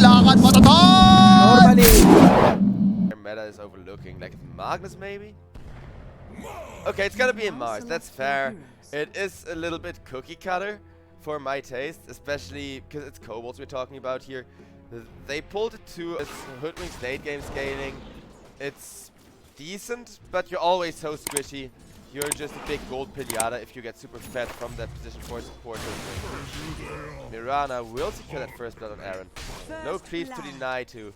lakad matatas! Normally. Their meta is overlooking, like Magnus maybe? Okay, it's gonna be in Mars, that's fair. It is a little bit cookie cutter for my taste, especially because it's KOBOLDS we're talking about here. They pulled it to a Hoodwink's late game scaling. It's decent, but you're always so squishy. You're just a big gold pinata if you get super fed from that position for support. Mirana will secure that first blood on Aaron. No creeps to deny to.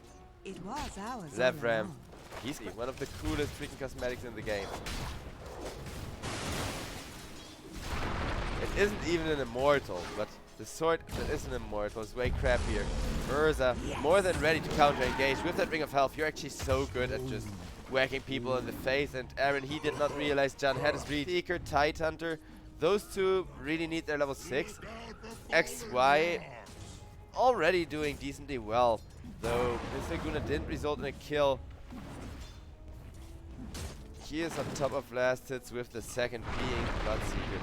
Levram. He's one of the coolest freaking cosmetics in the game. It isn't even an immortal, but the sword that is an immortal is way crappier. Urza, more than ready to counter engage. With that ring of health, you're actually so good at just whacking people in the face. And Aaron, he did not realize John had his read. Seeker, Tide Hunter, those two really need their level 6. XY already doing decently well, though this Laguna didn't result in a kill. He is on top of last hits with the second being Bloodseeker.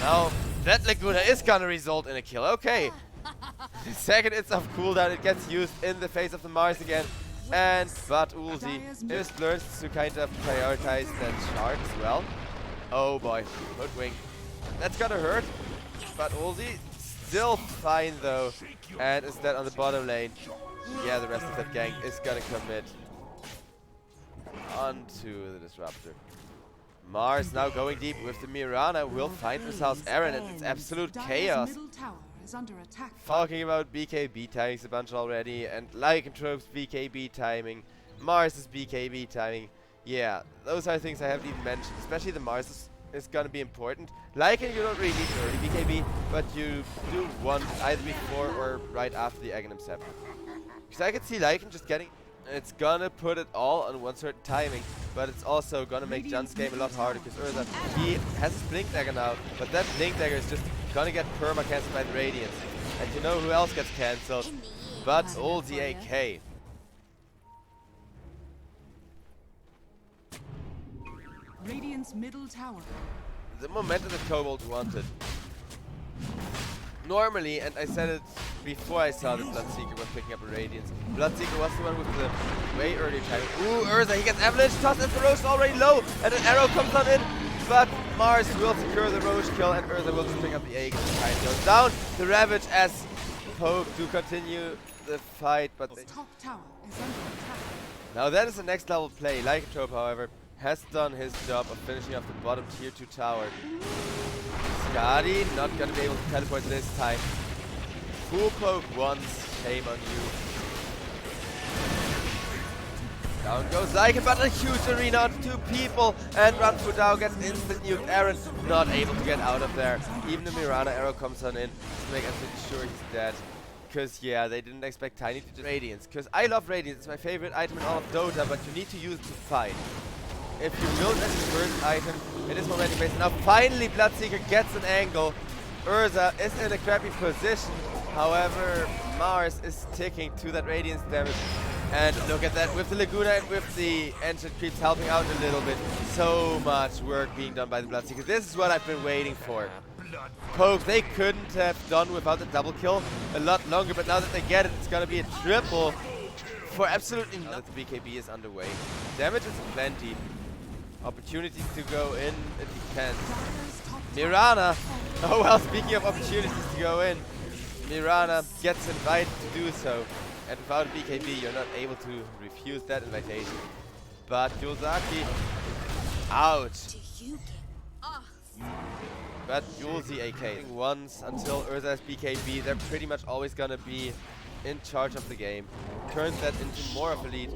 Now, that Laguna is gonna result in a kill. Okay. The second it's off cooldown, it gets used in the face of the Mars again. But Ulzi just learns to kind of prioritize that shard as well. Oh boy, Hoodwink. That's gonna hurt. But Ulzi still fine though. And is that on the bottom lane? Yeah, the rest of that gang is gonna commit onto the Disruptor. Mars now going deep with the Mirana will find Missile's Aaron, and it's absolute chaos. Talking about BKB timings a bunch already, and Lycanthrope's BKB timing, Mars's BKB timing. Yeah, those are things I haven't even mentioned, especially the Mars is gonna be important. Lycan, you don't really need an early BKB, but you do want either before or right after the Aghanim Scepter. Because I can see Lycan just getting... It's gonna put it all on one certain timing, but it's also gonna make John's game a lot harder because Urza, he has his Blink Dagger now, but that Blink Dagger is just gonna get perma cancelled by the Radiance. And you know who else gets cancelled? But Ulzi AK. Radiant's middle tower. The momentum that KOBOLDS wanted. Normally, and I said it before I saw that Bloodseeker was picking up a Radiance, Bloodseeker was the one with the way earlier timing. Ooh, Urza, he gets Avalanche tossed as the Roche is already low, and an arrow comes on in, but Mars will secure the Roche kill, and Urza will just pick up the egg. Time goes down. The Ravage as Poke to continue the fight, but Top tower is under attack. now that is the next level play. Lycanthrope, however, has done his job of finishing off the bottom tier 2 tower. Skadi not gonna be able to teleport this time. Full poke once, shame on you. Down goes Lycan, but a huge arena onto 2 people, and Run Fudao gets instant nuke. Aaron not able to get out of there. Even the Mirana arrow comes on in to make absolutely sure he's dead. Because yeah, they didn't expect Tiny to do Radiance. Because I love Radiance, it's my favorite item in all of Dota, but you need to use it to fight. If you build as the first item, it is momentum based. Now finally Bloodseeker gets an angle. Urza is in a crappy position. However, Mars is ticking to that Radiance damage. And look at that, with the Laguna and with the Ancient Creeps helping out a little bit. So much work being done by the Bloodseeker. This is what I've been waiting for. Poke, they couldn't have done without the double kill a lot longer, but now that they get it, it's gonna be a triple for absolutely nothing. The BKB is underway. Damage is plenty. Opportunities to go in, it depends. Mirana, oh well, speaking of opportunities to go in, Mirana gets invited to do so. And without a BKB, you're not able to refuse that invitation. But Yuzaki, ouch. But Yulzi AK once until Urza's BKB, they're pretty much always gonna be in charge of the game. Turns that into more of a lead.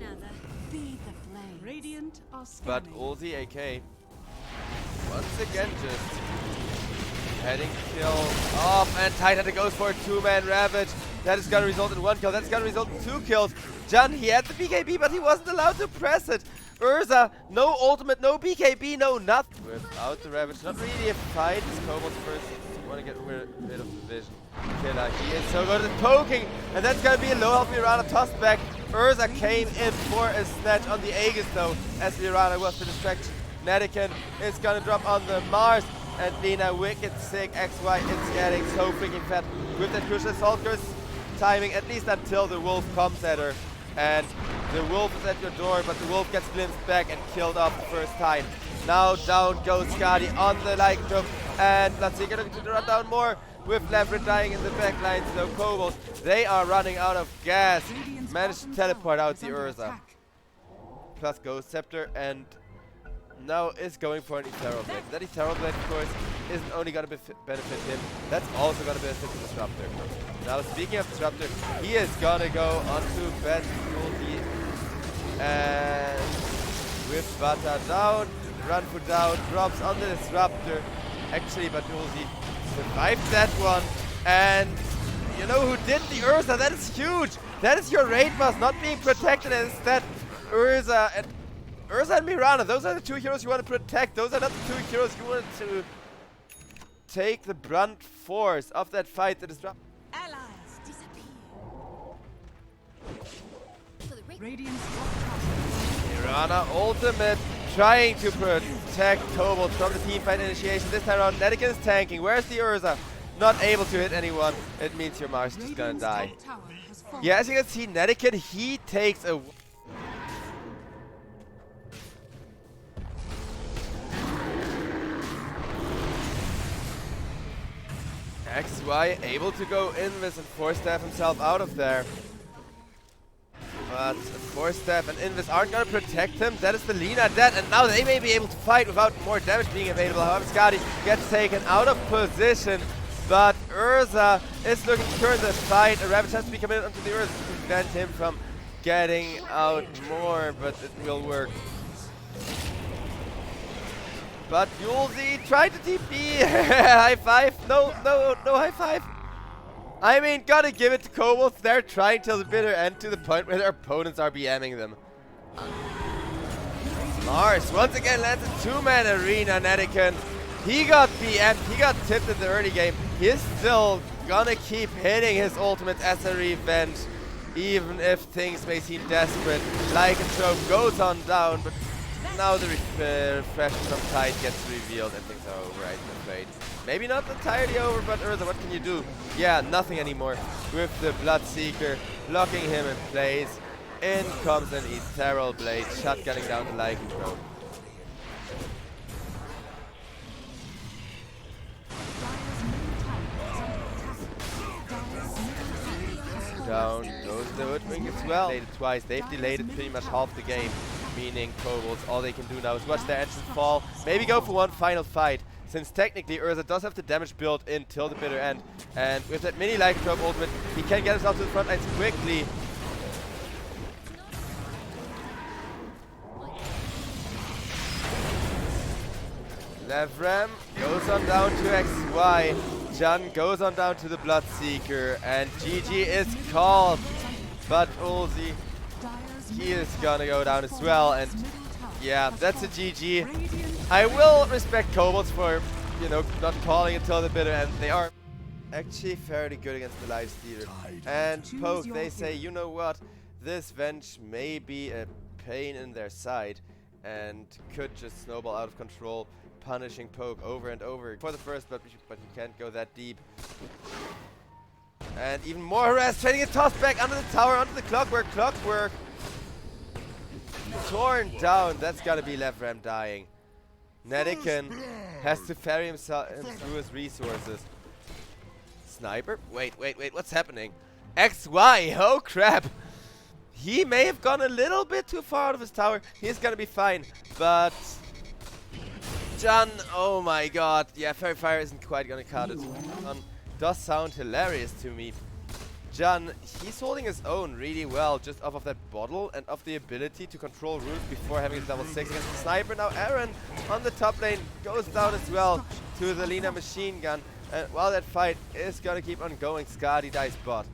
But Ulzi AK once again just heading kill off, and Titan goes for a 2-man Ravage. That is gonna result in 1 kill, that's gonna result in 2 kills. Jun, he had the BKB, but he wasn't allowed to press it. Urza, no ultimate, no BKB, no nothing. Without the Ravage, not really a fight. This KOBOLDS first want to get rid of the vision. Killer, he is so good at poking, and that's gonna be a low health Mirana tossed back. Urza came in for a snatch on the Aegis though, as Mirana was the distraction. Netican is gonna drop on the Mars, and Lina, wicked sick XY is getting so freaking fat with that crucial assault curse. timing, at least until the wolf comes at her. And the wolf is at your door, but the wolf gets glimpsed back and killed off the first time. Now down goes Skadi on the Lycanthrope, and Bloodseeker looking to run down more with Levred dying in the back line. So Kobolds, they are running out of gas. Managed to teleport out the Urza. Plus Ghost Scepter, and now is going for an Ethereal Blade. That Ethereal Blade, of course, isn't only going to benefit him, that's also going to benefit the Disruptor. Now, speaking of Disruptor, he is going to go onto Ben Ulti, and with Butter down, Runfu down, drops on the Disruptor. Actually, Batulzi survived that one, and you know who did the Urza? That is huge! That is your raid boss not being protected, and instead Urza and Mirana, those are the two heroes you want to protect. Those are not the two heroes you want to take the brunt force of that fight. The Disruptor. Allies disappear. Radiant's Mirana ultimate, trying to protect Kobold from the team fight initiation. This time around, Netiken is tanking. Where's the Urza? Not able to hit anyone. It means your Mars is just gonna die. Yeah, as you can see, Netiken, he takes a... XY able to go Invis and Force Staff himself out of there. But Force Staff and Invis aren't going to protect him. That is the Lina dead, and now they may be able to fight without more damage being available. However, Skadi gets taken out of position, but Urza is looking to turn the fight. A Ravage has to be committed onto the Urza to prevent him from getting out more, but it will work. But Yulzi tried to TP. High five. No high five. I mean, gotta give it to Kobolds. They're trying till the bitter end, to the point where their opponents are BMing them. Mars once again lands a two-man arena. Netiken, he got BM'd. He got tipped in the early game. He's still gonna keep hitting his ultimate as a revenge, even if things may seem desperate. Lycanthrope goes on down, but now the refreshment from Tide gets revealed and things are over, I'm afraid. Maybe not entirely over, but Urza, what can you do? Yeah, nothing anymore. With the Bloodseeker blocking him in place, in comes an Ethereal Blade, shotgunning down the Lycanthrope. Down goes the Woodwing as well. Delayed it twice. They've delayed it pretty much half the game, meaning Kobolds, all they can do now is watch their engines fall, maybe go for one final fight, since technically Urza does have the damage built in till the bitter end, and with that mini Lycanthrope ultimate, he can get himself to the front lines quickly. Levram goes on down to XY, Jun goes on down to the Bloodseeker, and GG is called, but Ulzi, he is gonna go down as well, and yeah, that's a GG. I will respect Kobolds for, you know, not calling until the bitter end. They are actually fairly good against the Lifestealer. And Poke, they say, you know what, this Venge may be a pain in their side and could just snowball out of control, punishing Poke over and over for the first, but you can't go that deep. And even more harass, trading a toss back under the tower, onto the Clockwork. Clockwork torn down. That's gotta be Levram dying. Netiken has to ferry him through his resources. Sniper? Wait, what's happening? XY, oh crap! He may have gone a little bit too far out of his tower. He's gonna be fine, but Jun, oh my god. Yeah, Fairy Fire isn't quite gonna cut it. Does sound hilarious to me. Jun, he's holding his own really well just off of that bottle and of the ability to control runes before having his level 6 against the Sniper. Now Aaron on the top lane goes down as well to the Lina machine gun. And while that fight is gonna keep on going, Skadi dies bot.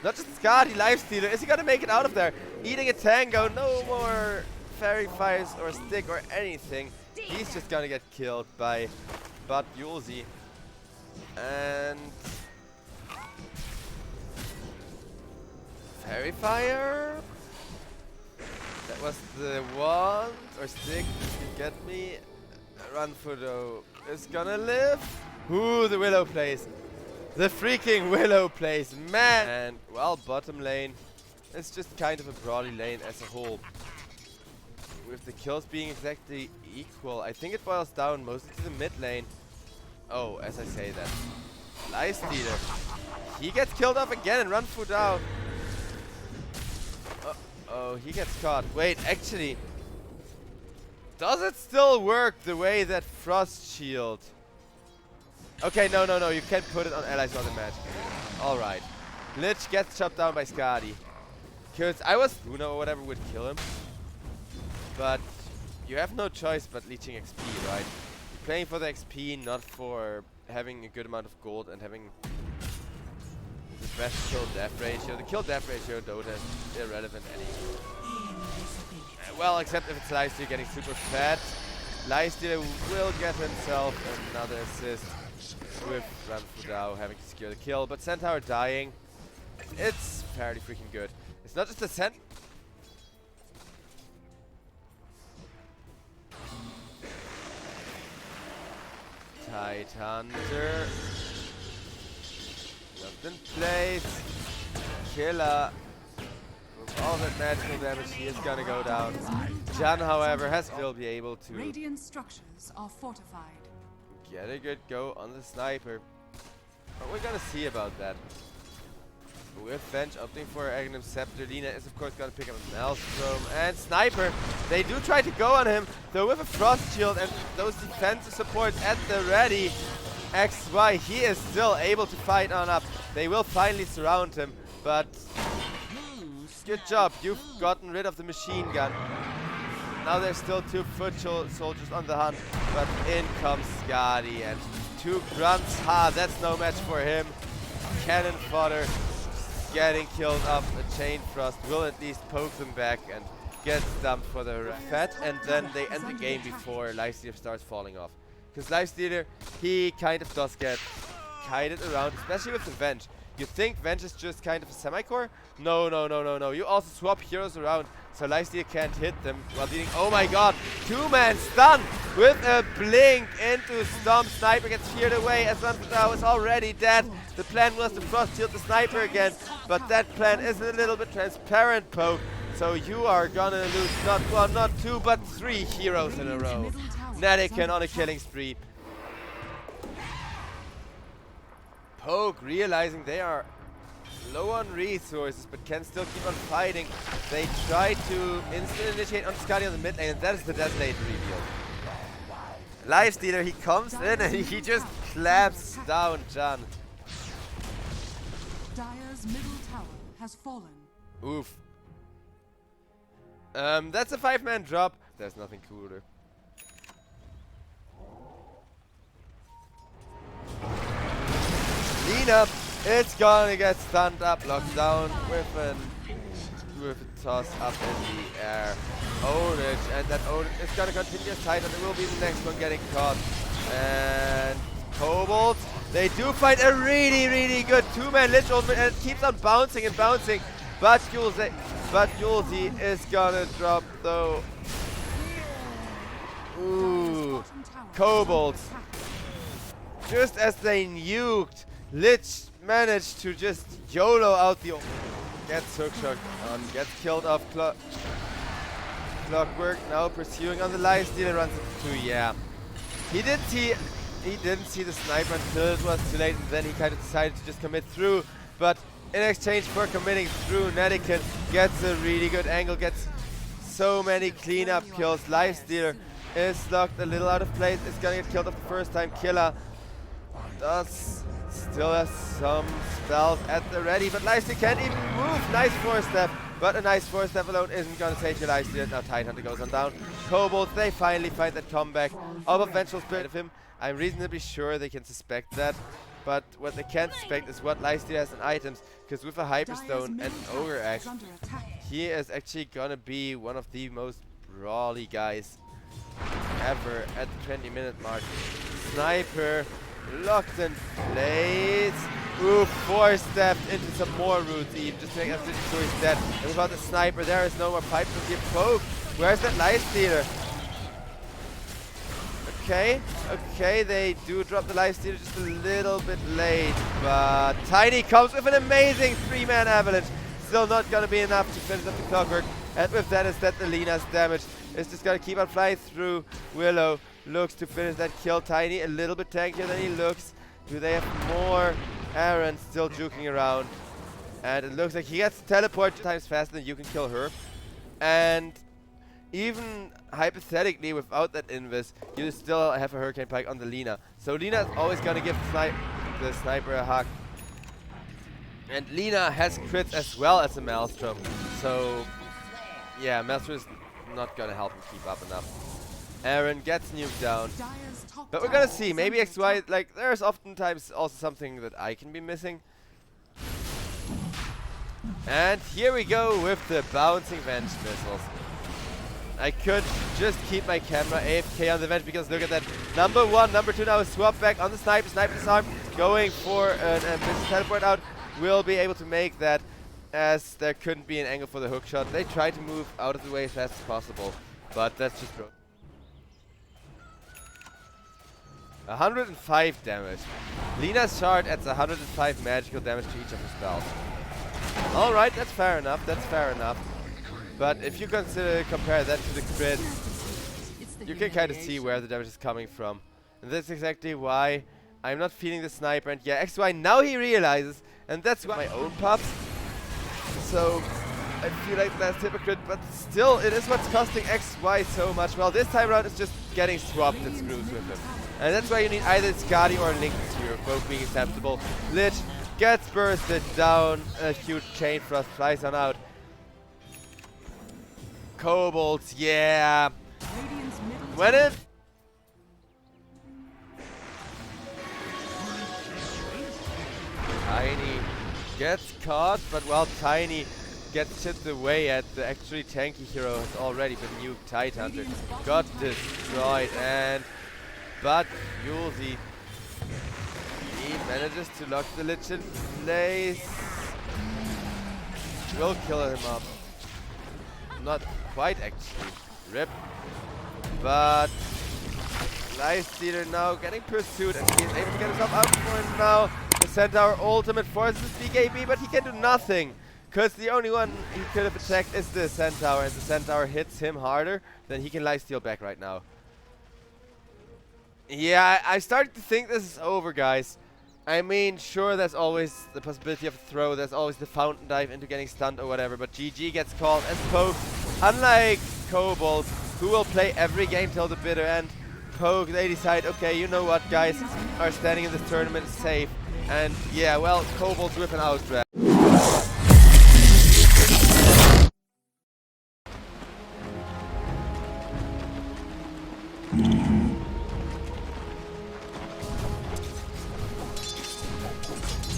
Not just Skadi, Lifestealer. Is he gonna make it out of there? Eating a tango, no more Fairy Fires or stick or anything. He's just gonna get killed by Bot Yulzi. And Fairy Fire? That was the wand or stick to get me. Runfudo is gonna live. Ooh, the Willow plays. The freaking Willow plays, man! And, well, bottom lane is just kind of a brawly lane as a whole. With the kills being exactly equal, I think it boils down mostly to the mid lane. Oh, as I say that. Lifestealer. He gets killed off again and run through down. Oh, he gets caught. Wait, actually. Does it still work the way that Frost Shield? Okay, no. You can't put it on allies on the match. Alright. Lich gets chopped down by Skadi. Because I was Luna or whatever would kill him. But you have no choice but leeching XP, right? You're playing for the XP, not for having a good amount of gold and having the best kill-death ratio. The kill-death ratio in Dota is irrelevant anymore. Well, except if it's Lifestealer getting super fat. Lifestealer will get himself another assist with Ranfudao having to secure the kill. But Centaur dying, it's fairly freaking good. It's not just the Centaur. Tidehunter. Just in place. Killer. With all that magical damage, he is gonna go down. Jan, however, has still be able to Radiant structures are fortified. get a good go on the sniper. But we're gonna see about that. With Venge opting for Aghanim Scepter, Lina is of course gonna pick up a Maelstrom and Sniper. They do try to go on him, though with a Frost Shield and those defensive supports at the ready. XY, he is still able to fight on up. They will finally surround him, but good job, you've gotten rid of the machine gun. Now there's still 2 foot soldiers on the hunt, but in comes Skadi and 2 grunts. That's no match for him. Cannon fodder. Getting killed off. A Chain Frost will at least poke them back and get dumped for the fat, and then they end the game before Lifestealer starts falling off. Because Lifestealer, he kind of does get kited around, especially with the Venge. You think Venge is just kind of a semi-core? No. You also swap heroes around, so Lifestealer can't hit them while dealing. Oh my god! 2-man stun with a blink into Stomp. Sniper gets feared away as Ranfudao is already dead. The plan was to Frost Shield the Sniper again, but that plan is a little bit transparent, Poke. So you are gonna lose not 1, not 2, but 3 heroes in a row. Nadican on a killing spree. Poke realizing they are low on resources but can still keep on fighting. They try to instant initiate on Skadi on the mid lane, and that is the Detonate reveal. Lifestealer, he comes in and he just claps down Jan. Dire's middle tower has fallen. Oof. That's a 5-man drop. There's nothing cooler. Lina, it's gonna get stunned up, locked down with a toss up in the air. Ownage, and that Ownage is gonna continue as tight, and it will be the next one getting caught. And KOBOLDS, they do find a really good 2-man Lich ultimate, and it keeps on bouncing and bouncing. But Julzi is gonna drop though. Ooh, KOBOLDS. Just as they nuked, Lich managed to just YOLO out the gets hookshot on, gets killed off Clockwork, now pursuing on the Lifestealer, runs into 2, yeah. He didn't see the sniper until it was too late, and then he kind of decided to just commit through, but in exchange for committing through, Nadican gets a really good angle, gets so many cleanup kills. Lifestealer is locked a little out of place, is gonna get killed off the first time. Killer does still has some spells at the ready, but Lifestealer can't even move. Nice 4-step, but a nice 4-step alone isn't gonna save your Lifestealer. Now Tidehunter goes on down. KOBOLDS, they finally find that comeback of a Vengeful Spirit of him. I'm reasonably sure they can suspect that, but what they can't suspect is what Lifestealer has in items, because with a Hyperstone and Ogre Axe, he is actually gonna be one of the most brawly guys ever at the 20-minute mark. Sniper locked in place. Ooh, 4-stepped into some more roots even, just to make absolutely sure he's dead. And without the Sniper, there is no more pipe to get Poke. Where's that Lifestealer? Okay, they do drop the lifesteal just a little bit late, but Tiny comes with an amazing 3-man avalanche. Still not gonna be enough to finish up the clockwork, and with that instead the Lina's damage is just gonna keep on flying through. Willow looks to finish that kill. Tiny a little bit tankier than he looks. Do they have more? Aaron still juking around, and it looks like he gets teleported times faster than you can kill her. And even hypothetically, without that invis, you still have a Hurricane Pike on the Lina. So Lina is always gonna give the sniper a hug. And Lina has crits as well as a Maelstrom. So yeah, Maelstrom is not gonna help him keep up enough. Aaron gets nuked down. But we're gonna see, maybe XY, like, there's oftentimes also something that I can be missing. And here we go with the bouncing Venge missiles. I could just keep my camera AFK on the Venge because look at that. Number 1, number 2 now is swap back on the sniper. Sniper disarm, going for an ambitious teleport out. Will be able to make that, as there couldn't be an angle for the hook shot. They try to move out of the way as fast as possible, but that's just broke. 105 damage. Lina's shard adds 105 magical damage to each of her spells. Alright, that's fair enough, that's fair enough. But if you compare that to the crit, you can kind of see where the damage is coming from. And that's exactly why I'm not feeling the sniper. And yeah, XY, now he realizes, and that's why my own puffs. So I feel like that's hypocrite, but still, it is what's costing XY so much. Well, this time around it's just getting swapped that screws with him. And that's why you need either Skadi or Link here, both being acceptable. Lich gets bursted down, a huge chain thrust flies on out. Kobolds, yeah. When it... Tiny gets caught, but while Tiny gets chipped away at the actually tanky hero has already been nuked. Tidehunter got destroyed, and but Yulzi, he manages to lock the Lich in place. Will kill him up. Not quite actually. Rip. But Lifestealer now getting pursued, and he is able to get himself out for him now. The Centaur ultimate forces BKB, but he can do nothing. Because the only one he could have attacked is the Centaur, and the Centaur hits him harder than he can lifesteal back right now. Yeah, I started to think this is over, guys. I mean, sure, there's always the possibility of a throw, there's always the fountain dive into getting stunned or whatever, but GG gets called as Poke. Unlike KOBOLDS, who will play every game till the bitter end, Poke, they decide, okay, you know what, guys, are standing in this tournament safe. And yeah, well, KOBOLDS with an outdraft.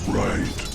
Right.